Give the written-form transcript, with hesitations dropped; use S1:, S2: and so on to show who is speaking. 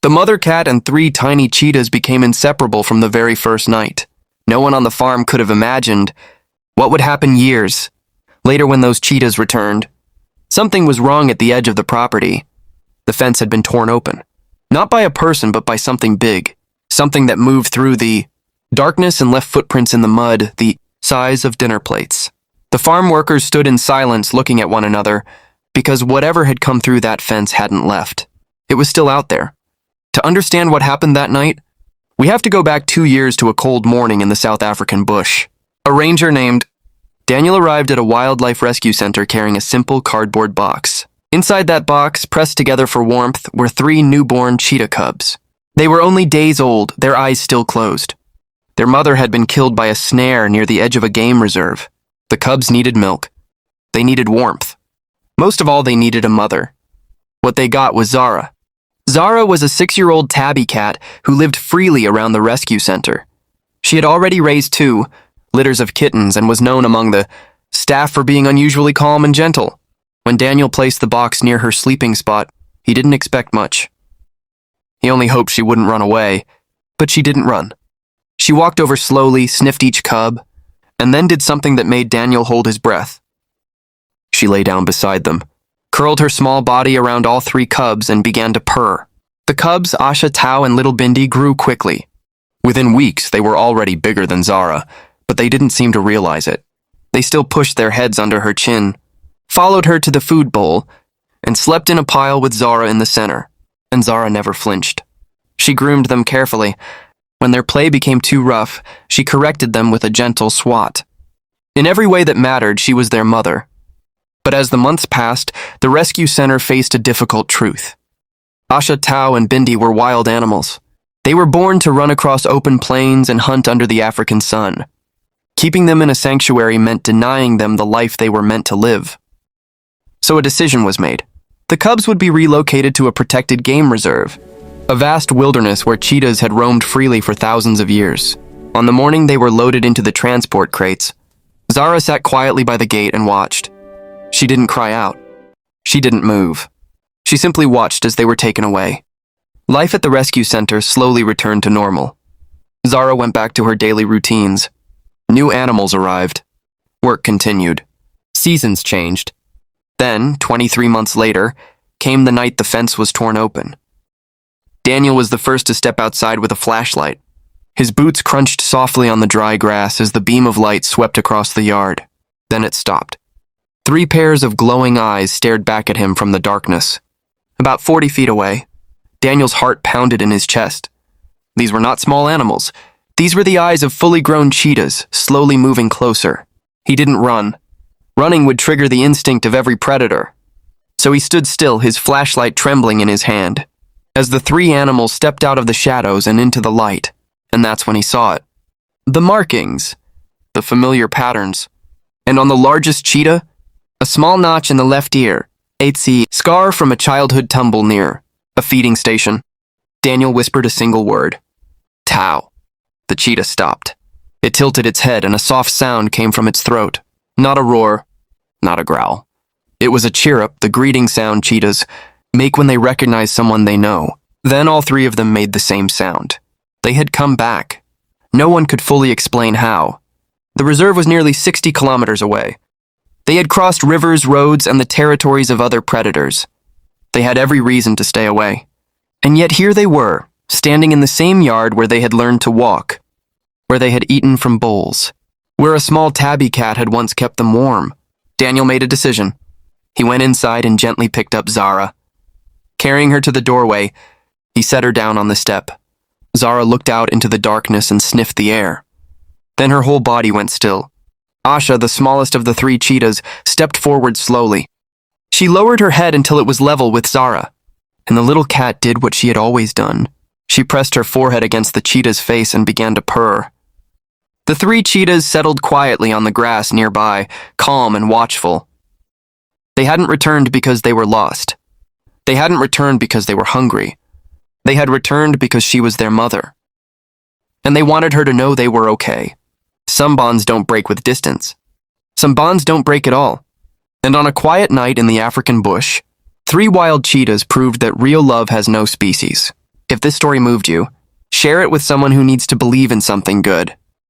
S1: The mother cat and 3 tiny cheetahs became inseparable from the very first night. No one on the farm could have imagined what would happen years later when those cheetahs returned. Something was wrong at the edge of the property. The fence had been torn open, not by a person but by something big, something that moved through the darkness and left footprints in the mud the size of dinner plates. The farm workers stood in silence looking at one another because whatever had come through that fence hadn't left. It was still out there. To understand what happened that night, we have to go back 2 years to a cold morning in the South African bush. A ranger named Daniel arrived at a wildlife rescue center carrying a simple cardboard box. Inside that box, pressed together for warmth, were 3 newborn cheetah cubs. They were only days old, their eyes still closed. Their mother had been killed by a snare near the edge of a game reserve. The cubs needed milk. They needed warmth. Most of all, they needed a mother. What they got was Zara. Zara was a 6-year-old tabby cat who lived freely around the rescue center. She had already raised 2 litters of kittens and was known among the staff for being unusually calm and gentle. When Daniel placed the box near her sleeping spot, he didn't expect much. He only hoped she wouldn't run away, but she didn't run. She walked over slowly, sniffed each cub, and then did something that made Daniel hold his breath. She lay down beside them, curled her small body around all 3 cubs, and began to purr. The cubs, Asha, Tao, and little Bindi, grew quickly. Within weeks, they were already bigger than Zara, but they didn't seem to realize it. They still pushed their heads under her chin, followed her to the food bowl, and slept in a pile with Zara in the center, and Zara never flinched. She groomed them carefully. When their play became too rough, she corrected them with a gentle swat. In every way that mattered, she was their mother. But as the months passed, the rescue center faced a difficult truth. Asha, Tao, and Bindi were wild animals. They were born to run across open plains and hunt under the African sun. Keeping them in a sanctuary meant denying them the life they were meant to live. So a decision was made. The cubs would be relocated to a protected game reserve, a vast wilderness where cheetahs had roamed freely for thousands of years. On the morning they were loaded into the transport crates, Zara sat quietly by the gate and watched. She didn't cry out. She didn't move. She simply watched as they were taken away. Life at the rescue center slowly returned to normal. Zara went back to her daily routines. New animals arrived. Work continued. Seasons changed. Then, 23 months later, came the night the fence was torn open. Daniel was the first to step outside with a flashlight. His boots crunched softly on the dry grass as the beam of light swept across the yard. Then it stopped. 3 pairs of glowing eyes stared back at him from the darkness. About 40 feet away, Daniel's heart pounded in his chest. These were not small animals. These were the eyes of fully grown cheetahs, slowly moving closer. He didn't run. Running would trigger the instinct of every predator. So he stood still, his flashlight trembling in his hand, as the 3 animals stepped out of the shadows and into the light. And that's when he saw it. The markings, the familiar patterns. And on the largest cheetah, a small notch in the left ear, a scar from a childhood tumble near a feeding station. Daniel whispered a single word. Tao. The cheetah stopped. It tilted its head and a soft sound came from its throat. Not a roar, not a growl. It was a chirrup, the greeting sound cheetahs make when they recognize someone they know. Then all 3 of them made the same sound. They had come back. No one could fully explain how. The reserve was nearly 60 kilometers away. They had crossed rivers, roads, and the territories of other predators. They had every reason to stay away. And yet here they were, standing in the same yard where they had learned to walk, where they had eaten from bowls, where a small tabby cat had once kept them warm. Daniel made a decision. He went inside and gently picked up Zara. Carrying her to the doorway, he set her down on the step. Zara looked out into the darkness and sniffed the air. Then her whole body went still. Asha, the smallest of the 3 cheetahs, stepped forward slowly. She lowered her head until it was level with Zara, and the little cat did what she had always done. She pressed her forehead against the cheetah's face and began to purr. The 3 cheetahs settled quietly on the grass nearby, calm and watchful. They hadn't returned because they were lost. They hadn't returned because they were hungry. They had returned because she was their mother. And they wanted her to know they were okay. Some bonds don't break with distance. Some bonds don't break at all. And on a quiet night in the African bush, 3 wild cheetahs proved that real love has no species. If this story moved you, share it with someone who needs to believe in something good.